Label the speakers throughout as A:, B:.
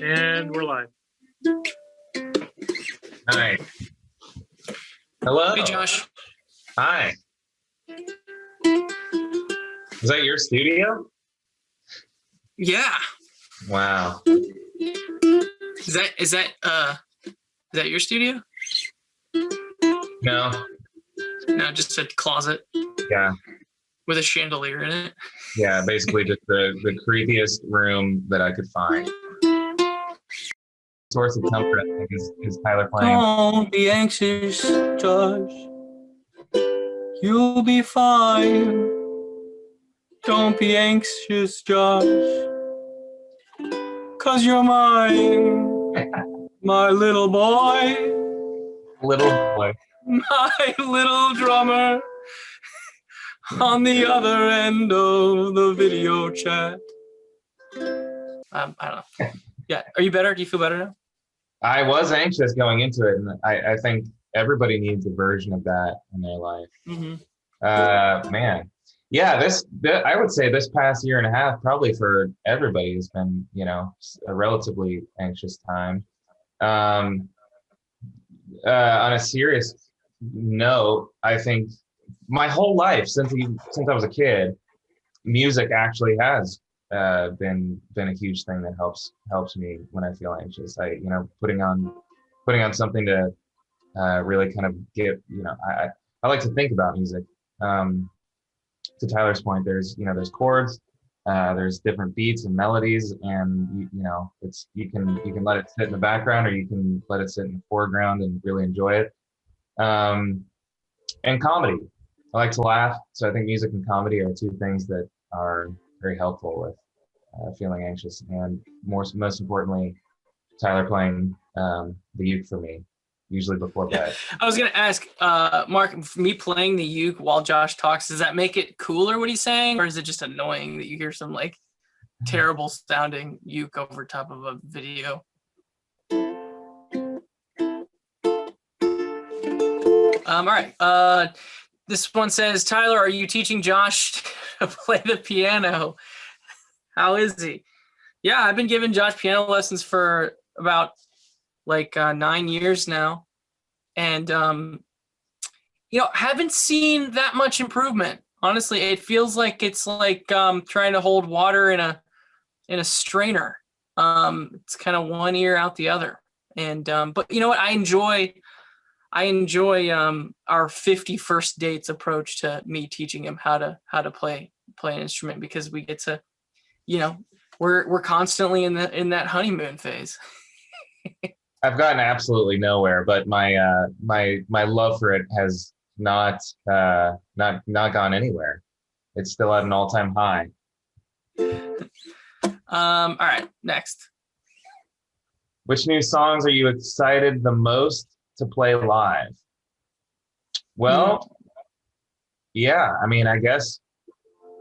A: And we're live.
B: Hi. Hello.
C: Hey, Josh.
B: Hi. Is that your studio?
C: Yeah.
B: Wow.
C: Is that your studio?
B: No.
C: No, just a closet
B: Yeah.
C: with a chandelier in it.
B: Yeah. Basically, just the creepiest room that I could find. Source of comfort, I think, is Tyler playing.
D: Don't be anxious, Josh. You'll be fine. Don't be anxious, Josh. 'Cause you're mine, my little boy,
B: Little boy.
D: my little drummer on the other end of the video chat.
C: I don't know. Yeah. Are you better? Do you feel better now?
B: I was anxious going into it, and I think everybody needs a version of that in their life.
C: Mm-hmm.
B: Man. Yeah, I would say this past year and a half, probably for everybody, has been, a relatively anxious time. On a serious note, I think my whole life since I was a kid, music actually has been a huge thing that helps me when I feel anxious. Putting on something to really kind of get, I like to think about music. To Tyler's point, there's chords, there's different beats and melodies, and you can let it sit in the background, or you can let it sit in the foreground and really enjoy it. And comedy, I like to laugh, so I think music and comedy are two things that are very helpful with feeling anxious, and most importantly, Tyler playing the uke for me, usually before bed.
C: I was gonna ask, Mark, me playing the uke while Josh talks, does that make it cooler what he's saying, or is it just annoying that you hear some like terrible sounding uke over top of a video? All right. This one says, Tyler, are you teaching Josh to play the piano? How is he? Yeah, I've been giving Josh piano lessons for about 9 years now, and haven't seen that much improvement. Honestly, it feels like it's like trying to hold water in a strainer. It's kind of one ear out the other, and but you know what? I enjoy our 51st dates approach to me teaching him how to play an instrument, because we get to, we're constantly in that honeymoon phase.
B: I've gotten absolutely nowhere, but my my love for it has not gone anywhere. It's still at an all-time high.
C: All right, next.
B: Which new songs are you excited the most to play live? Well, yeah, I mean, I guess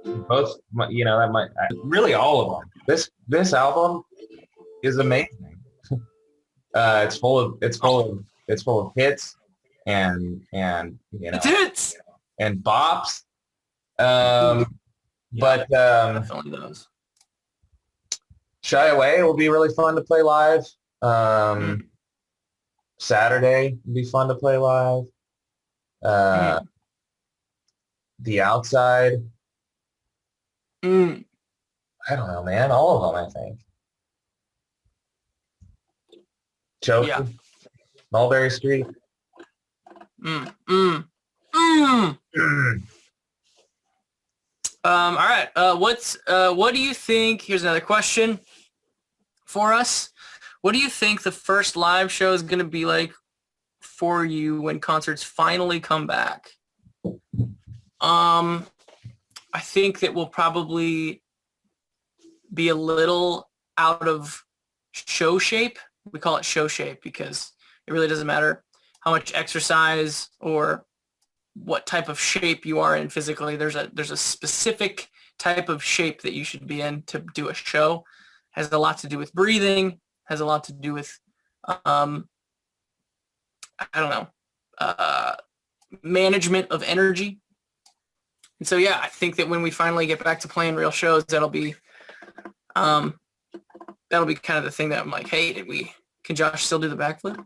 B: both. That might really all of them. This album is amazing. It's full of hits and
C: It's hits
B: and bops. But
C: definitely those.
B: Shy Away will be really fun to play live. Saturday would be fun to play live. The Outside. I don't know, man. All of them, I think. Choke.
C: Yeah.
B: Mulberry Street.
C: All right. What do you think? Here's another question for us. What do you think the first live show is going to be like for you when concerts finally come back? I think that we'll probably be a little out of show shape. We call it show shape because it really doesn't matter how much exercise or what type of shape you are in physically. There's a specific type of shape that you should be in to do a show. Has a lot to do with breathing, has a lot to do with management of energy. And so yeah, I think that when we finally get back to playing real shows, that'll be that'll be kind of the thing that I'm like, hey, can Josh still do the backflip?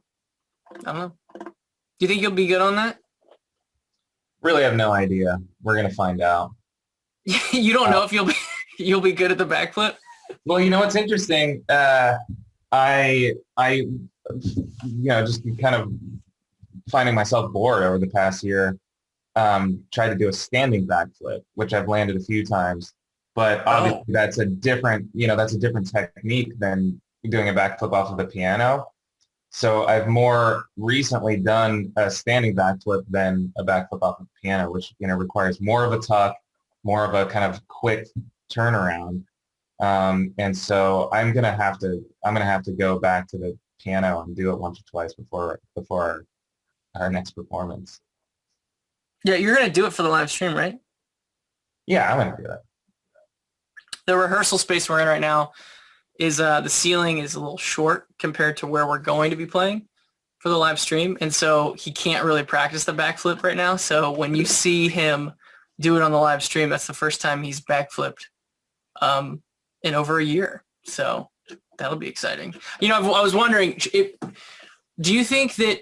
C: I don't know. Do you think you'll be good on that?
B: Really have no idea. We're gonna find out.
C: You don't know if you'll be good at the backflip?
B: Well, you know what's interesting? I just kind of finding myself bored over the past year. Tried to do a standing backflip, which I've landed a few times, but obviously that's a different technique than doing a backflip off of the piano. So I've more recently done a standing backflip than a backflip off of the piano, which requires more of a tuck, more of a kind of quick turnaround. And so I'm gonna have to go back to the piano and do it once or twice before our next performance.
C: Yeah, you're gonna do it for the live stream, right?
B: Yeah, I'm gonna do it.
C: The rehearsal space we're in right now is the ceiling is a little short compared to where we're going to be playing for the live stream, and so he can't really practice the backflip right now. So when you see him do it on the live stream, that's the first time he's backflipped in over a year. So that'll be exciting. I was wondering, do you think that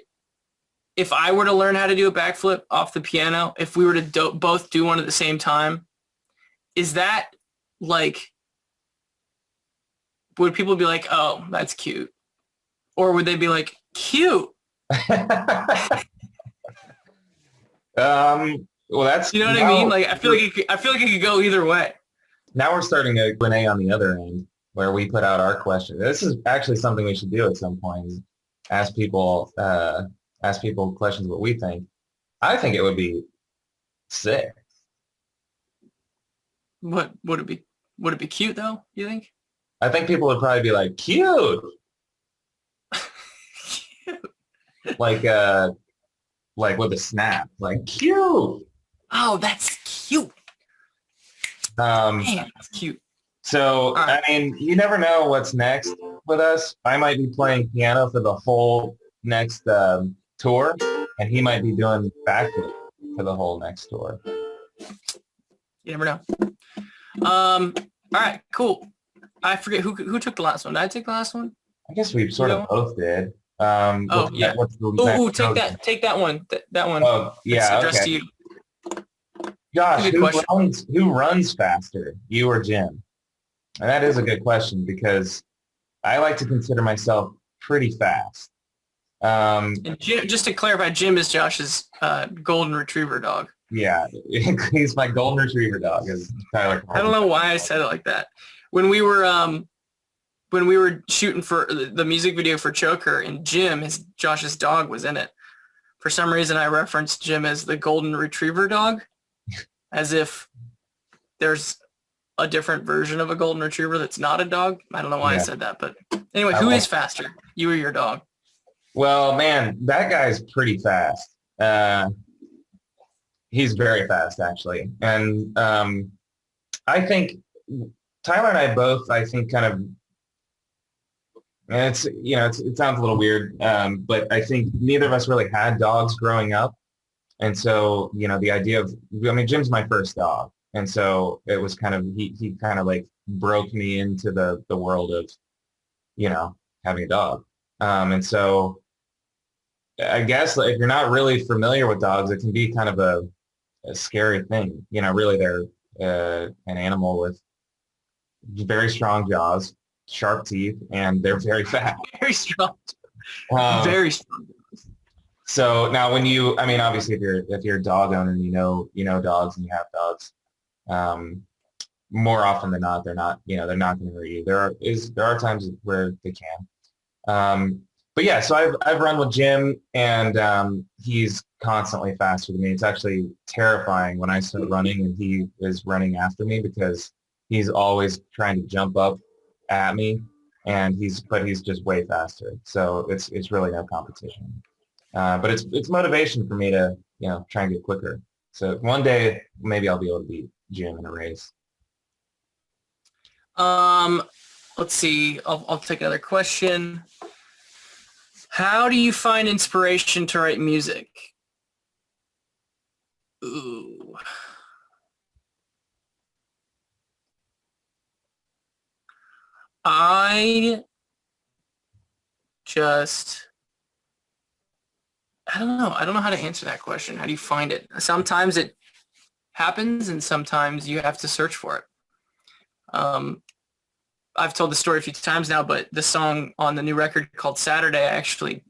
C: if I were to learn how to do a backflip off the piano, if we were to both do one at the same time, is that like, would people be like, oh, that's cute? Or would they be like, cute?
B: Well, that's,
C: you know what I mean? Like, I feel like it could go either way.
B: Now we're starting a Q&A on the other end where we put out our question. This is actually something we should do at some point, is ask people questions what we think. I think it would be sick.
C: What would it be? Would it be cute though, you think?
B: I think people would probably be like, cute. Like with a snap, like cute.
C: Oh, that's cute. Man, that's cute.
B: So, right. I mean, you never know what's next with us. I might be playing piano for the whole next tour, and he might be doing backflip for the whole next tour.
C: You never know. All right, cool. I forget who took the last one. Did I take the last one?
B: I guess we sort of both did.
C: Yeah. Take that one. That one.
B: Oh, yeah.
C: It's addressed
B: okay.
C: to you.
B: Josh, who runs faster, you or Jim? And that is a good question because I like to consider myself pretty fast.
C: And Jim, just to clarify, Jim is Josh's golden retriever dog.
B: Yeah, he's my golden retriever dog. Is Tyler.
C: I don't know why I said it like that. When we were shooting for the music video for Choker, and Josh's dog was in it. For some reason, I referenced Jim as the golden retriever dog, as if there's a different version of a golden retriever that's not a dog. I don't know why I said that, but anyway, who is faster, you or your dog?
B: Well, man, that guy's pretty fast. He's very fast, actually. And I think Tyler and I both, I think, kind of, and it sounds a little weird, but I think neither of us really had dogs growing up. And so, the idea of, Jim's my first dog. And so it was kind of, he kind of like broke me into the world of, having a dog. And so I guess if you're not really familiar with dogs, it can be kind of a scary thing. Really they're an animal with very strong jaws, sharp teeth, and they're very fast.
C: Very strong. Very strong.
B: So now when obviously if you're a dog owner and you know dogs and you have dogs, more often than not, they're not going to hurt you. There are times where they can. But yeah, so I've run with Jim, and he's constantly faster than me. It's actually terrifying when I start running and he is running after me because he's always trying to jump up at me, and he's just way faster. So it's really no competition. But it's motivation for me to try and get quicker. So one day maybe I'll be able to beat Jim in a race.
C: Let's see. I'll take another question. How do you find inspiration to write music? Ooh. I just, I don't know. I don't know how to answer that question. How do you find it? Sometimes it happens and sometimes you have to search for it. I've told the story a few times now, but the song on the new record called Saturday, I actually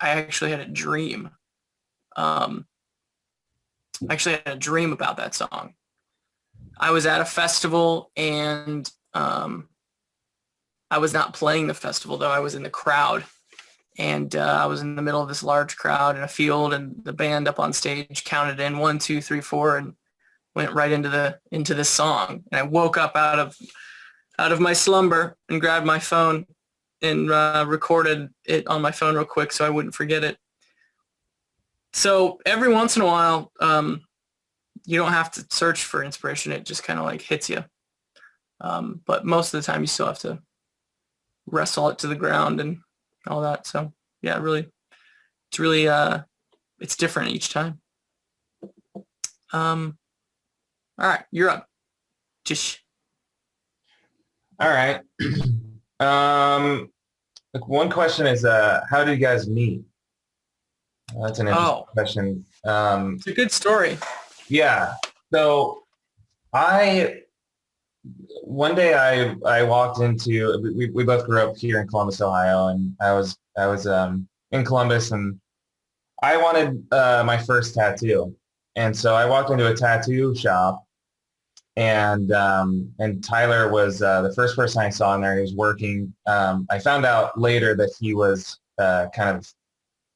C: had a dream. I actually had a dream about that song. I was at a festival and I was not playing the festival though. I was in the crowd and I was in the middle of this large crowd in a field, and the band up on stage counted in 1, 2, 3, 4 and went right into this song. And I woke up out of my slumber and grabbed my phone and recorded it on my phone real quick so I wouldn't forget it. So every once in a while, you don't have to search for inspiration. It just kind of like hits you. But most of the time you still have to wrestle it to the ground and all that. So yeah, it's different each time. All right, you're up. Just.
B: All right. One question is, how did you guys meet? That's an interesting question.
C: It's a good story.
B: Yeah. So one day I walked into, we both grew up here in Columbus, Ohio, and I was in Columbus, and I wanted my first tattoo. And so I walked into a tattoo shop, and Tyler was the first person I saw in there. He was working. I found out later that he was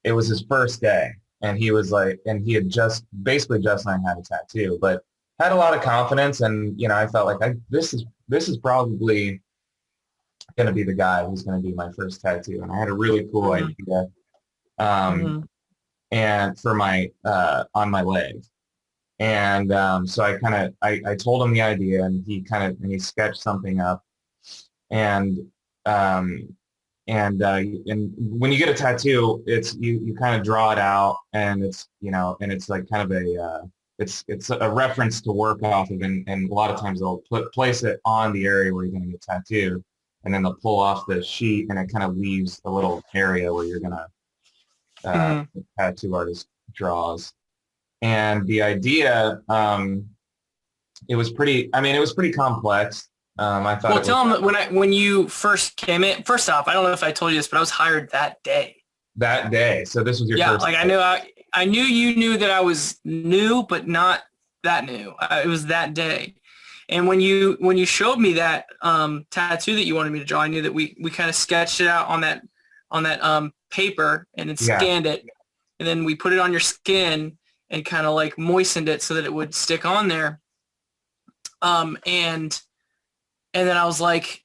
B: it was his first day, and he was like, and he had basically just learned how to tattoo, but had a lot of confidence. And, I felt like this is probably going to be the guy who's going to be my first tattoo. And I had a really cool idea, and for my, on my leg. And so I told him the idea, and he sketched something up, and when you get a tattoo, it's you kind of draw it out, and it's and it's like kind of it's a reference to work off of, and a lot of times they'll place it on the area where you're going to get tattooed, and then they'll pull off the sheet, and it kind of leaves a little area where you're gonna the tattoo artist draws. And the idea, it was pretty complex. I thought.
C: Well, tell them that when you first came in. First off, I don't know if I told you this, but I was hired that day. That day.
B: So this was your first.
C: Yeah, like I knew you knew that I was new, but not that new. It was that day. And when you showed me that tattoo that you wanted me to draw, I knew that we kind of sketched it out on that paper and then scanned it, and then we put it on your skin and kind of like moistened it so that it would stick on there. And then I was like,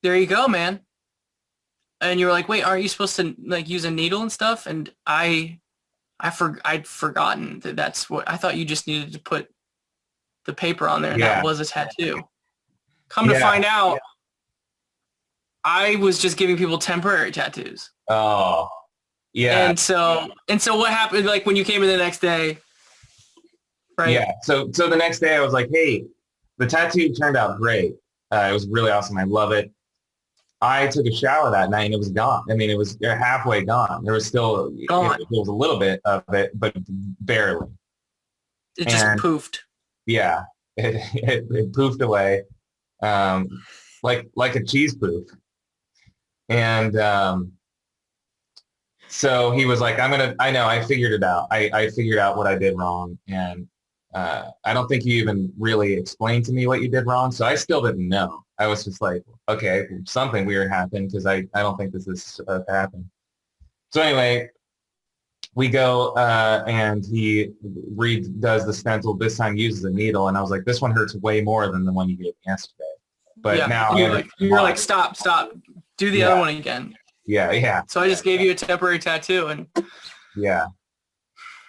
C: there you go, man. And you were like, wait, aren't you supposed to like use a needle and stuff? And I'd forgotten that that's what I thought. You just needed to put the paper on there, and that was a tattoo. Come to find out, I was just giving people temporary tattoos.
B: Oh, yeah.
C: And so what happened, like when you came in the next day, right?
B: Yeah. So the next day I was like, hey, the tattoo turned out great. It was really awesome. I love it. I took a shower that night and it was gone. I mean, it was halfway gone. There was still,
C: gone.
B: There was a little bit of it, but barely.
C: It just poofed.
B: Yeah. It poofed away, like a cheese poof. And so he was like, I figured it out. I figured out what I did wrong. And I don't think you even really explained to me what you did wrong. So I still didn't know. I was just like, okay, something weird happened, because I don't think this is supposed to happen. So anyway, we go and he redoes the stencil. This time uses a needle. And I was like, this one hurts way more than the one you gave yesterday. But now
C: you're like, stop. Do the other one again.
B: Yeah.
C: So I just gave you a temporary tattoo, and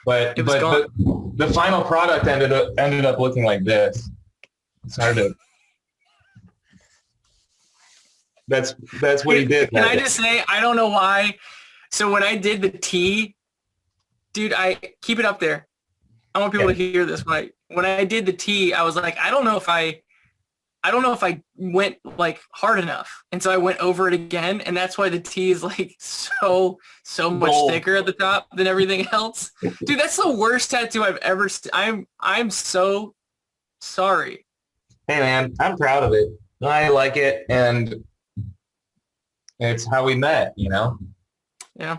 B: but the final product ended up looking like this. It's hard to. That's what he did.
C: Can I just say, I don't know why. So when I did the T, dude, I keep it up there. I want people to hear this. When I did the T, I was like, I don't know if I I don't know if I went like hard enough. And so I went over it again. And that's why the T is like so much
B: Bold.
C: thicker at the top than everything else. Dude, that's the worst tattoo I've ever seen. I'm so sorry.
B: Hey man, I'm proud of it. I like it, and it's how we met, you know?
C: Yeah.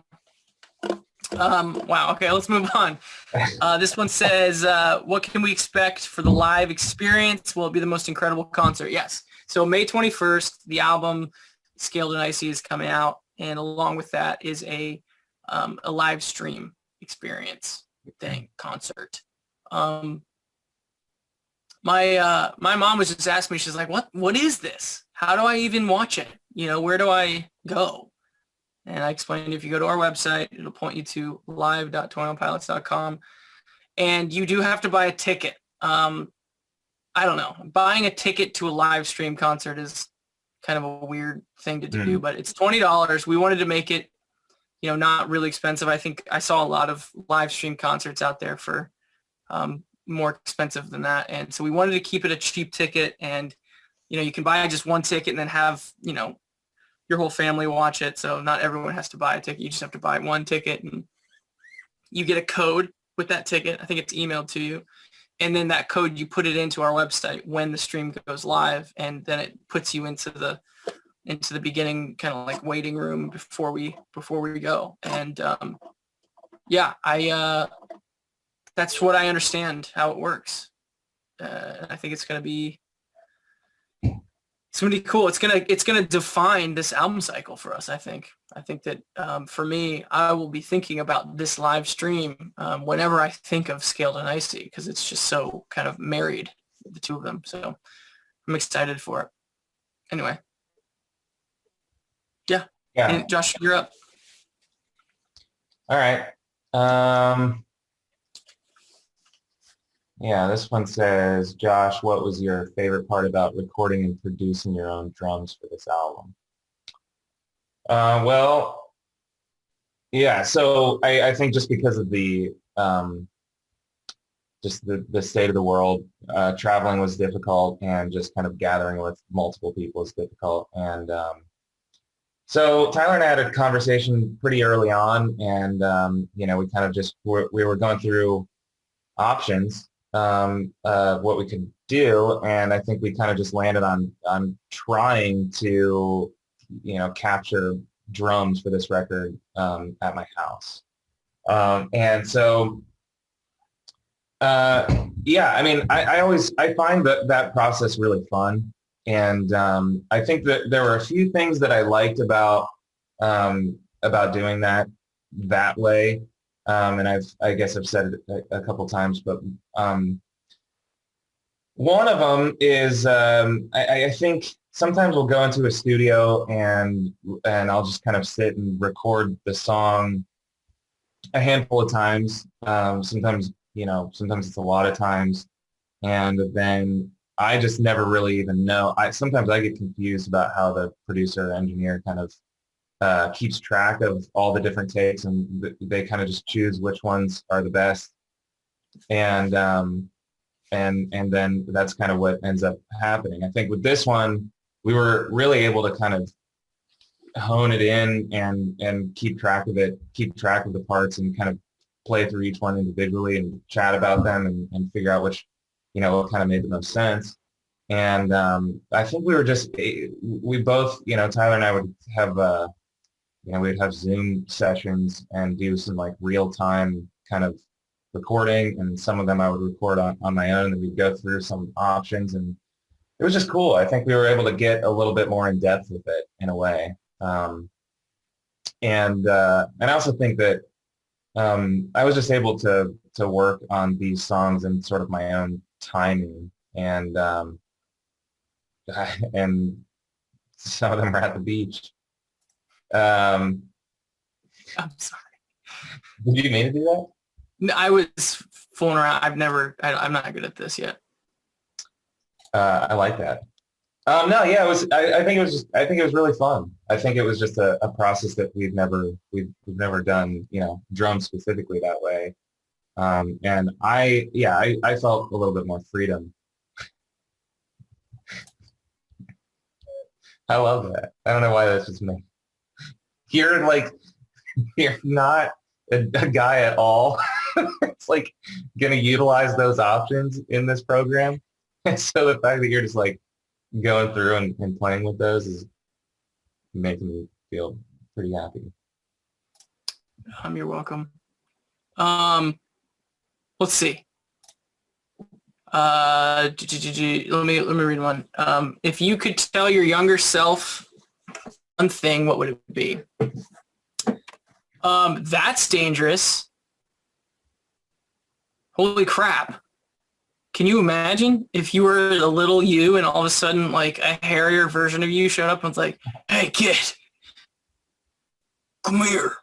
C: Wow. Okay, let's move on. This one says, what can we expect for the live experience? Will it be the most incredible concert? Yes. So May 21st, the album Scaled and Icy is coming out. And along with that is a live stream experience thing, concert. My mom was just asking me, she's like, what is this? How do I even watch it? You know, where do I go? And I explained, if you go to our website, it'll point you to live.twentyonepilots.com. And you do have to buy a ticket. I don't know. Buying a ticket to a live stream concert is kind of a weird thing to do, but it's $20. We wanted to make it, you know, not really expensive. I think I saw a lot of live stream concerts out there for more expensive than that. And so we wanted to keep it a cheap ticket, and, you know, you can buy just one ticket and then have, you know, your whole family watch it. So not everyone has to buy a ticket. You just have to buy one ticket, and you get a code with that ticket. I think it's emailed to you. And then that code, you put it into our website when the stream goes live, and then it puts you into the beginning kind of like waiting room before we go. And yeah, that's what I understand how it works. I think it's going to be cool. It's gonna define this album cycle for us. I think that for me, I will be thinking about this live stream whenever I think of Scaled and Icy, because it's just so kind of married, the two of them. So I'm excited for it. Anyway, yeah. And Josh, you're up.
B: All right. Yeah, this one says, Josh, what was your favorite part about recording and producing your own drums for this album? Well, yeah, so I think just because of the just the state of the world, traveling was difficult, and just kind of gathering with multiple people is difficult. And so Tyler and I had a conversation pretty early on, and you know, we kind of just we were going through options, what we could do, and I think we kind of just landed on trying to, you know, capture drums for this record at my house. And so yeah, I mean, I find that process really fun, and I think that there were a few things that I liked about doing that way. And I guess I've said it a couple times, but one of them is I think sometimes we'll go into a studio and I'll just kind of sit and record the song a handful of times. Sometimes, you know, sometimes it's a lot of times, and then I just never really even know. Sometimes I get confused about how the producer or engineer kind of keeps track of all the different takes, and they kind of just choose which ones are the best, and then that's kind of what ends up happening. I think with this one, we were really able to kind of hone it in and keep track of the parts, and kind of play through each one individually and chat about them and figure out which, you know, what kind of made the most sense. And I think we both, you know, Tyler and I would have you know, we'd have Zoom sessions and do some like real-time kind of recording, and some of them I would record on my own, and we'd go through some options, and it was just cool. I think we were able to get a little bit more in depth with it in a way. And I also think that I was just able to work on these songs in sort of my own timing, and some of them were at the beach.
C: I'm sorry.
B: Did you mean to do that?
C: No, I was fooling around. I'm not good at this yet.
B: I like that. No, yeah, it was. I think it was really fun. I think it was just a process that we've never done, you know, drums specifically that way. And I felt a little bit more freedom I love that. I don't know why that's just me. You're like, you're not a guy at all. It's like going to utilize those options in this program. And so the fact that you're just like going through and playing with those is making me feel pretty happy.
C: You're welcome. Let's see. Let me read one. If you could tell your younger self one thing, what would it be? That's dangerous. Holy crap. Can you imagine if you were a little you and all of a sudden like a hairier version of you showed up and was like, hey kid, come here.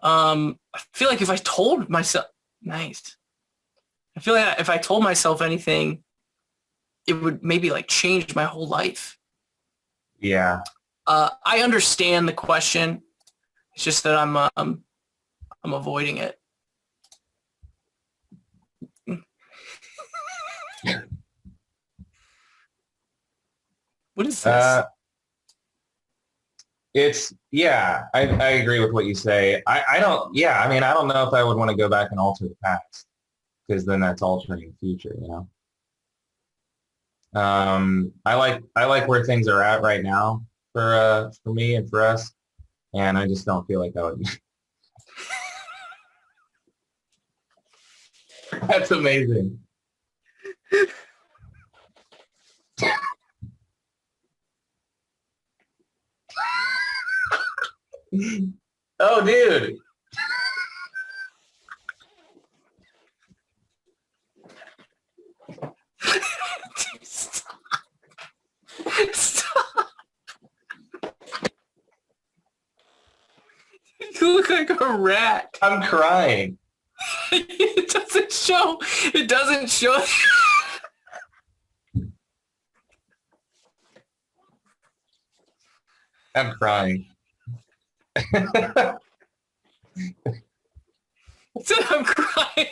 C: I feel like if I told myself, nice. I feel like if I told myself anything, it would maybe like change my whole life.
B: Yeah.
C: I understand the question. It's just that I'm avoiding it. What is this?
B: It's, yeah, I agree with what you say. I don't, yeah, I mean, I don't know if I would want to go back and alter the past, because then that's altering the future, you know? I like where things are at right now for me and for us, and I just don't feel like I would. That's amazing. Oh, dude.
C: Stop. Stop. You look like a rat.
B: I'm crying.
C: It doesn't show. It doesn't show.
B: I'm crying.
C: So I'm crying.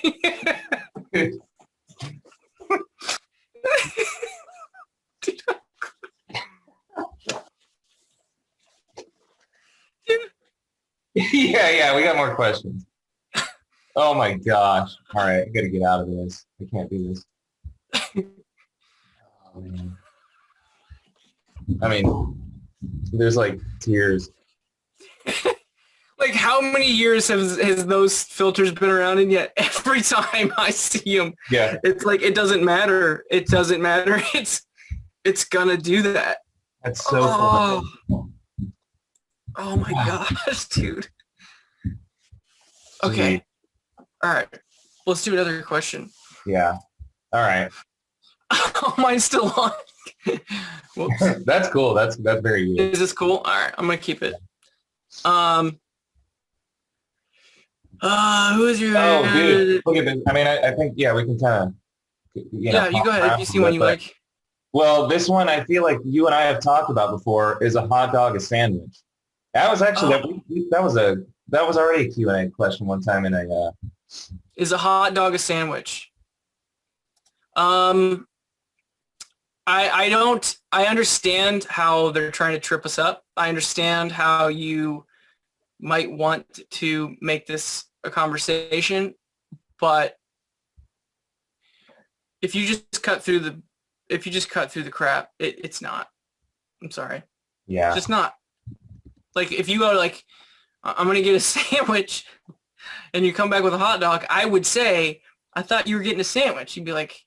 B: Yeah, we got more questions. Oh my gosh. All right, I gotta get out of this. I can't do this. Oh, man. I mean, there's like tears.
C: Like how many years has those filters been around, and yet every time I see them,
B: Yeah.
C: it's like it doesn't matter. It doesn't matter. It's gonna do that.
B: That's so funny.
C: Oh my gosh, dude. Okay. All right. Let's do another question.
B: Yeah. All right.
C: Oh, mine's still on. Whoops.
B: That's cool. That's very weird.
C: Is this cool? All right. I'm gonna keep it. Who is your?
B: Oh, dude, look at this. I mean, I think, yeah, we can kind of, you know.
C: Yeah, you go ahead. If you see one you like.
B: Well, this one I feel like you and I have talked about before is a hot dog a sandwich. That was actually that was already a Q&A question one time in a.
C: Is a hot dog a sandwich? I understand how they're trying to trip us up. I understand how you might want to make this a conversation, but if you just cut through the crap, it's not. I'm sorry.
B: Yeah.
C: It's just not. Like if you go like, I'm gonna get a sandwich, and you come back with a hot dog, I would say, I thought you were getting a sandwich. You'd be like,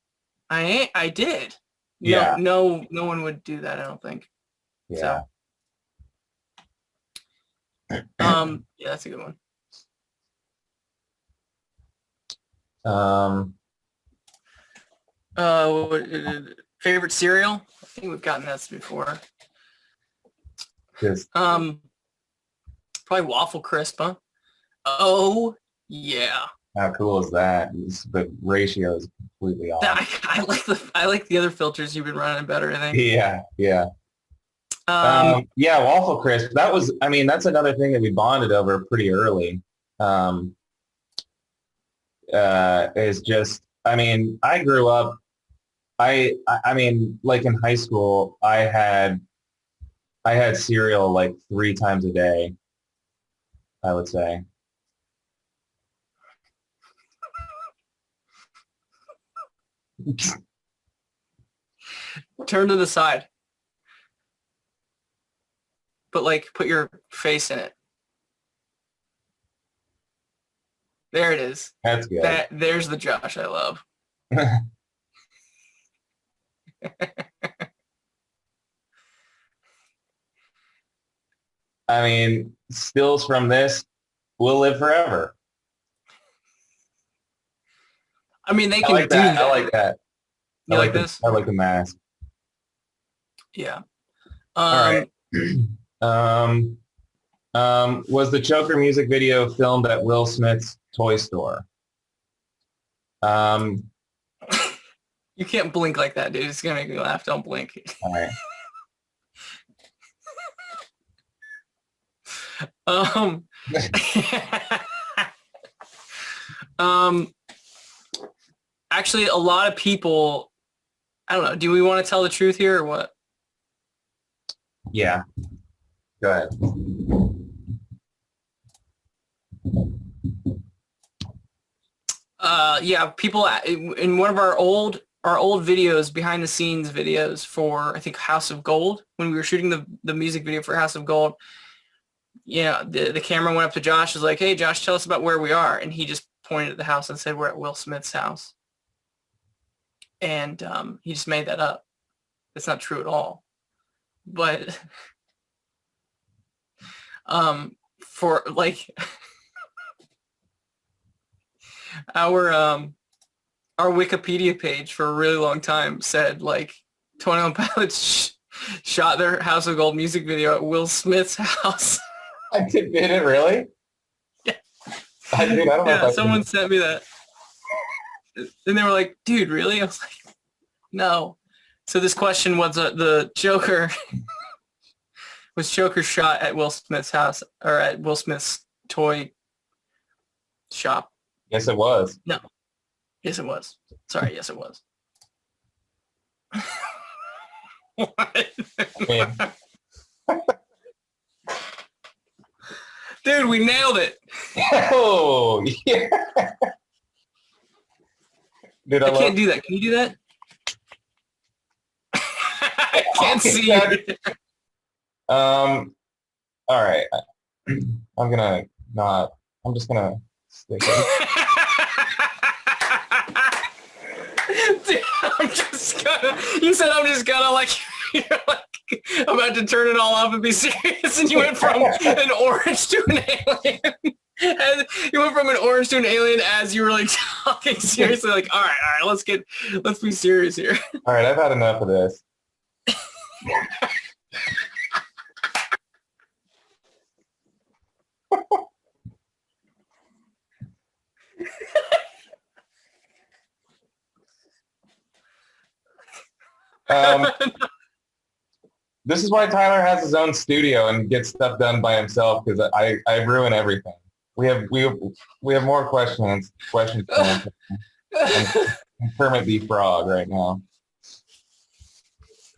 C: I did.
B: Yeah.
C: No one would do that, I don't think.
B: Yeah.
C: So, yeah, that's a good one. Favorite cereal? I think we've gotten this before.
B: Just,
C: Probably Waffle Crisp, huh? Oh yeah.
B: how cool is that? The ratio is completely off.
C: I like the other filters you've been running better, I think.
B: Yeah. Yeah, Waffle Crisp. That's another thing that we bonded over pretty early. Is just, I grew up, like in high school, I had I had cereal like 3 times a day, I would say.
C: Turn to the side. Put your face in it. There it is.
B: That's good.
C: There's the Josh I love.
B: I mean, stills from this will live forever.
C: I mean, they
B: I
C: can
B: like
C: do
B: that.
C: that.
B: I like that.
C: You like this?
B: I like the mask.
C: Yeah.
B: All right. Was the Choker music video filmed at Will Smith's toy store?
C: You can't blink like that, dude. It's gonna make me laugh. Don't blink.
B: All right.
C: Actually, a lot of people, I don't know. Do we want to tell the truth here or what?
B: Yeah. Go ahead.
C: Yeah, people in one of our old videos, behind the scenes videos for, I think, House of Gold, when we were shooting the music video for House of Gold, yeah, the camera went up to Josh, was like, hey, Josh, tell us about where we are. And he just pointed at the house and said, we're at Will Smith's house. And he just made that up. It's not true at all. But for like our Wikipedia page for a really long time said like 21 Pilots shot their House of Gold music video at Will Smith's house.
B: Did it really?
C: Yeah.
B: I don't know.
C: Yeah, someone sent me that. And they were like, dude, really? I was like, no. So this question was the Joker was Joker shot at Will Smith's house or at Will Smith's toy shop?
B: Yes, it was.
C: No. Yes, it was. Sorry. Yes, it was. What? Dude, we nailed it.
B: Oh, yeah. Dude,
C: I can't do that. Can you do that? I can't see you.
B: All right. I'm just gonna stick it.
C: Dude, you said I'm just gonna like, you're like about to turn it all off and be serious, and you went from an orange to an alien. And you went from an orange to an alien as you were like talking seriously, like, all right, let's be serious here.
B: All right, I've had enough of this. This is why Tyler has his own studio and gets stuff done by himself, because I ruin everything. We have more questions to answer. Kermit the Frog right now.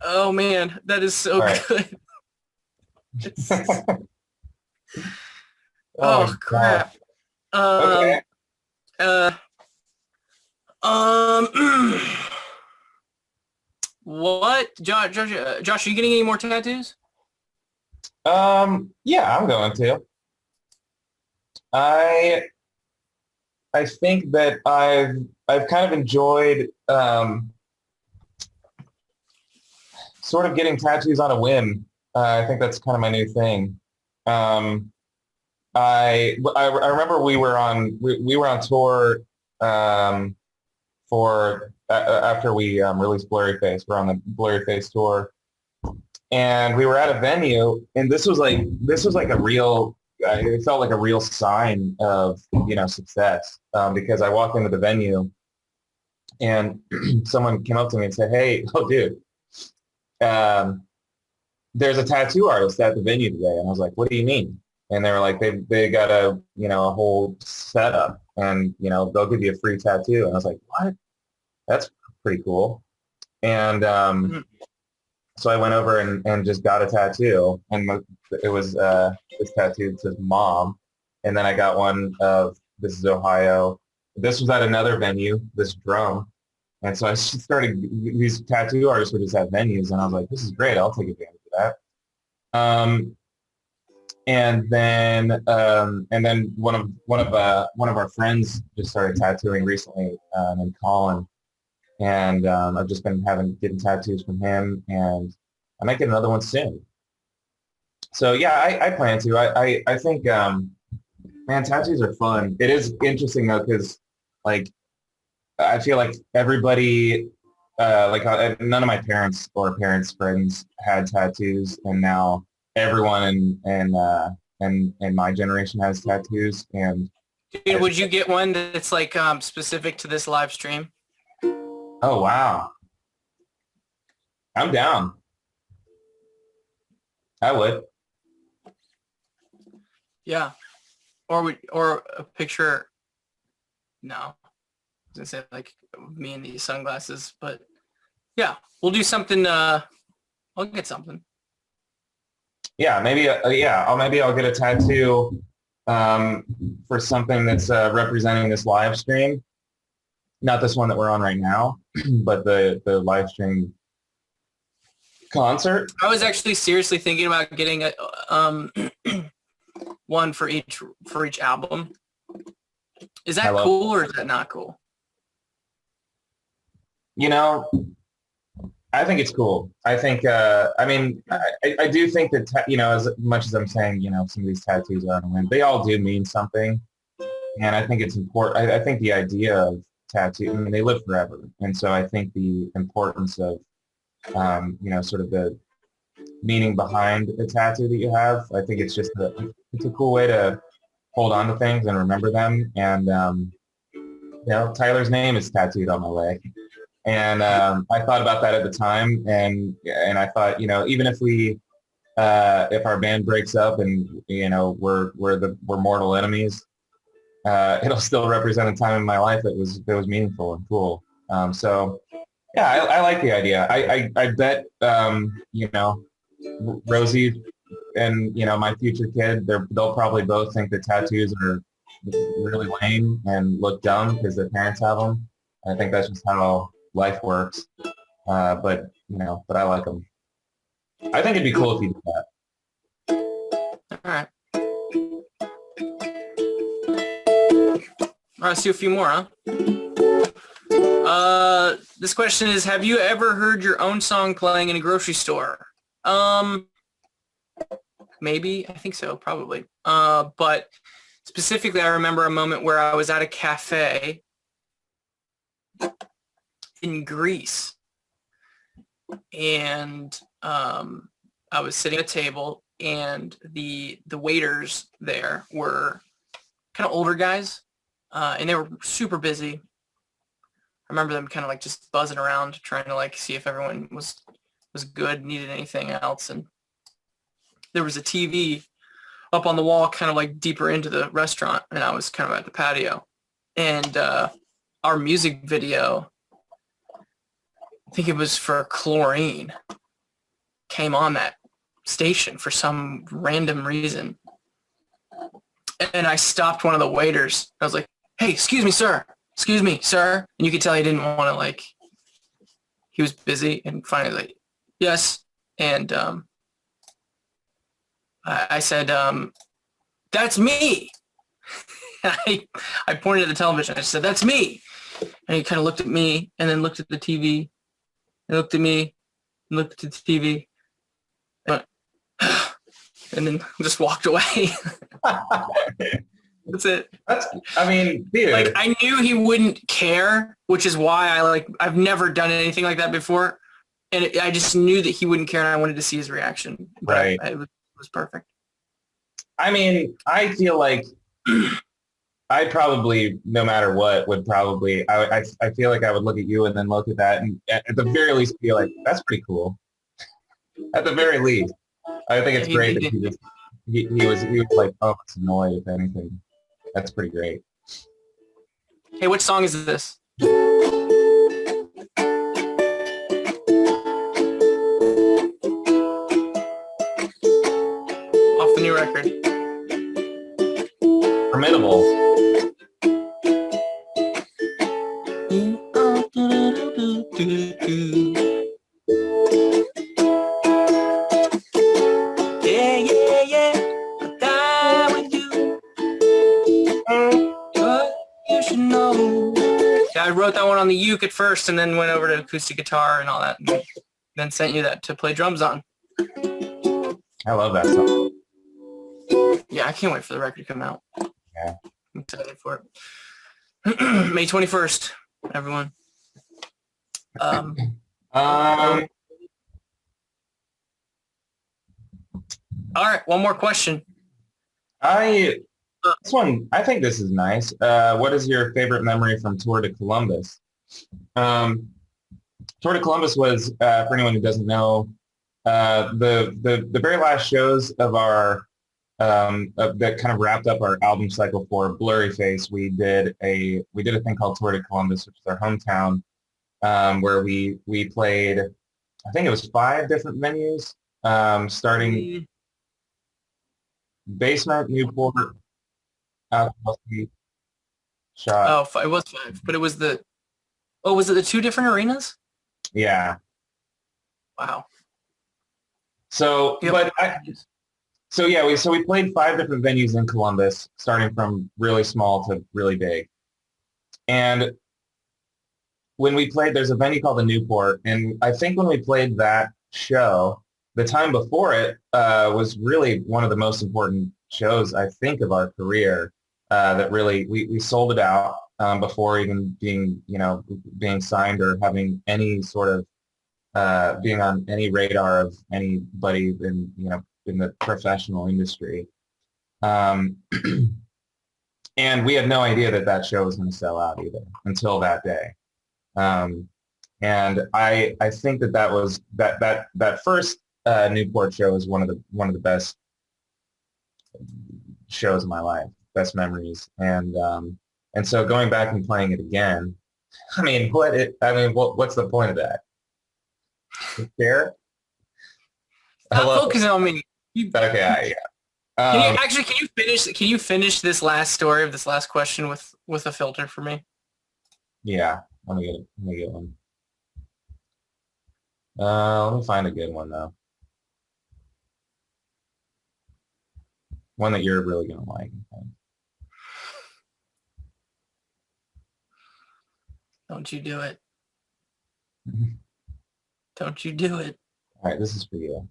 C: Oh man, that is so good. Oh crap.
B: Okay.
C: What, Josh? Are you getting any more tattoos?
B: Yeah, I'm going to. I think that I've kind of enjoyed sort of getting tattoos on a whim. I think that's kind of my new thing. I remember we were on tour for after we released Blurry Face. We're on the Blurry Face tour, and we were at a venue, and this was like a real. It felt like a real sign of success, because I walked into the venue, and someone came up to me and said, "Hey, oh dude, there's a tattoo artist at the venue today." And I was like, "What do you mean?" And they were like, "They got a whole setup, and they'll give you a free tattoo." And I was like, "What? That's pretty cool." And So I went over and just got a tattoo, and it was this tattoo that says "Mom," and then I got one of "This is Ohio." This was at another venue, this drum, and so I started. These tattoo artists were just at venues, and I was like, "This is great! I'll take advantage of that." And then one of our friends just started tattooing recently, named Colin. And I've just been getting tattoos from him, and I might get another one soon. So yeah, I plan to. I think, man, tattoos are fun. It is interesting though, because like I feel like everybody, none of my parents or parents' friends had tattoos, and now everyone in my generation has tattoos. And
C: Dude, would you get one that's like specific to this live stream?
B: oh wow, I'm down. I would.
C: Yeah. Or a picture. No. I was gonna say like me in these sunglasses, but yeah, we'll do something. I'll get something.
B: Yeah, maybe. Maybe I'll get a tattoo for something that's representing this live stream. Not this one that we're on right now, but the live stream concert.
C: I was actually seriously thinking about getting a one for each album. Is that cool or is that not cool?
B: You know, I think it's cool. I think, I do think that, as much as I'm saying, some of these tattoos are on a whim, they all do mean something. And I think it's important. I think the idea of tattoo, they live forever. And so I think the importance of, sort of the meaning behind a tattoo that you have, I think it's just it's a cool way to hold on to things and remember them. And, Tyler's name is tattooed on my leg. And I thought about that at the time, and I thought, even if if our band breaks up and we're mortal enemies, it'll still represent a time in my life that was meaningful and cool. So yeah, I like the idea. I bet Rosie and my future kid, they'll probably both think that tattoos are really lame and look dumb because their parents have them. I think that's just how life works, but I like them. I think it'd be cool if you did that.
C: All right. All right, let's do a few more, huh? This question is, have you ever heard your own song playing in a grocery store? Maybe. I think so, probably. But specifically, I remember a moment where I was at a cafe in Greece, and I was sitting at a table, and the waiters there were kind of older guys, and they were super busy. I remember them kind of like just buzzing around, trying to like see if everyone was good, needed anything else, and there was a TV up on the wall, kind of like deeper into the restaurant, and I was kind of at the patio, and our music video, I think it was for Chlorine, came on that station for some random reason. And I stopped one of the waiters. I was like, hey, excuse me, sir. Excuse me, sir. And you could tell he didn't want to, like, he was busy. And finally, like, yes. And I said, that's me. I pointed at the television. I said, that's me. And he kind of looked at me and then looked at the TV. And looked at me and looked at the TV. And then just walked away. That's it.
B: Dude.
C: Like, I knew he wouldn't care, which is why I've never done anything like that before. And I just knew that he wouldn't care, and I wanted to see his reaction. But
B: right.
C: It was perfect.
B: I feel like I probably, no matter what, would probably, I feel like I would look at you and then look at that and at the very least be like, that's pretty cool. At the very least. I think it's great that he was like, oh, it's annoyed if anything. That's pretty great.
C: Hey, which song is this? the new record?
B: Formidable.
C: Yeah, yeah, yeah. I'll die with you. But you should know. Yeah, I wrote that one on the uke at first and then went over to acoustic guitar and all that. And then sent you that to play drums on.
B: I love that song.
C: Yeah, I can't wait for the record to come out.
B: Yeah.
C: I'm excited for it. May 21st, everyone. All right, one more question.
B: I think this is nice. What is your favorite memory from Tour de Columbus? Tour de Columbus was, for anyone who doesn't know, the very last shows of our that kind of wrapped up our album cycle for Blurry Face. We did a thing called Tour de Columbus, which is our hometown, where we played, I think it was 5 different venues, starting Basement, Newport, Alchemy, Shot.
C: Oh, it was 5, but it was the. Oh, was it the 2 different arenas?
B: Yeah.
C: Wow.
B: So,
C: Yep.
B: We played 5 different venues in Columbus, starting from really small to really big. And when we played, there's a venue called the Newport, and I think when we played that show, the time before it was really one of the most important shows, I think, of our career. That really we sold it out before even being signed or having any sort of being on any radar of anybody in the professional industry. And we had no idea that show was going to sell out either until that day. And I think that was that first Newport show is one of the best shows of my life, best memories, and so going back and playing it again, what's the point of that? Share?
C: Stop focusing on me.
B: Okay, yeah.
C: Can you finish this last story of this last question with a filter for me?
B: Yeah, let me get one. Let me find a good one though. One that you're really gonna like.
C: Don't you do it. Don't you do it.
B: All right, this is for you.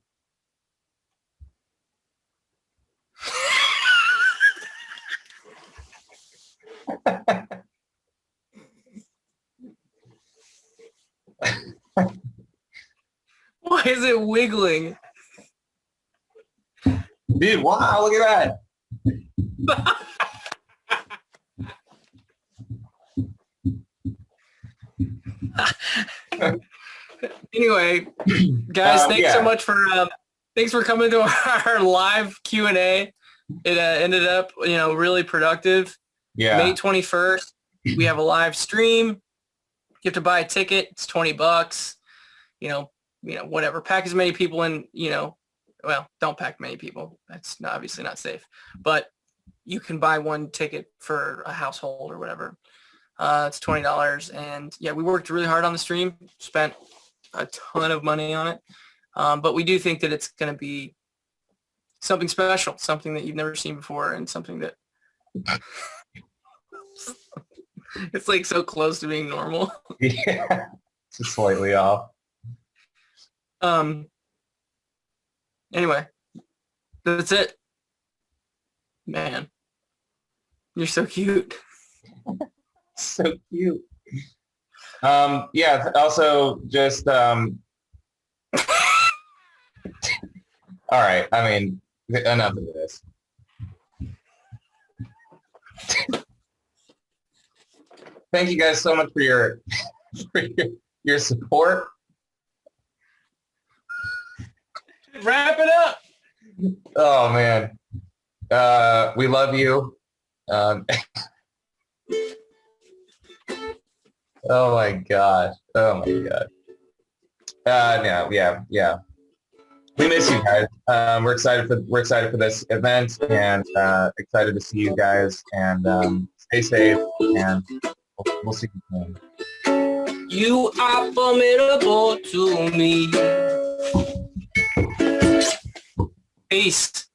C: Why is it wiggling?
B: Dude, wow, look at that.
C: Anyway, guys, thanks for coming to our live Q&A. It ended up, really productive.
B: Yeah.
C: May 21st, we have a live stream. You have to buy a ticket. It's $20. Whatever. Pack as many people in, well, don't pack many people. That's obviously not safe. But you can buy one ticket for a household or whatever. It's $20. And yeah, we worked really hard on the stream, spent a ton of money on it. But we do think that it's going to be something special, something that you've never seen before, and something that it's like so close to being normal.
B: Yeah, it's just slightly off.
C: Anyway, that's it. Man, you're so cute.
B: So cute. Yeah, also just all right, enough of this. Thank you guys so much for your support.
C: Wrap it up.
B: Oh man, we love you. Oh my gosh. Oh my god. Yeah. we miss you guys. We're excited for this event and excited to see you guys. And stay safe. And we'll see you soon.
D: You are formidable to me. Peace.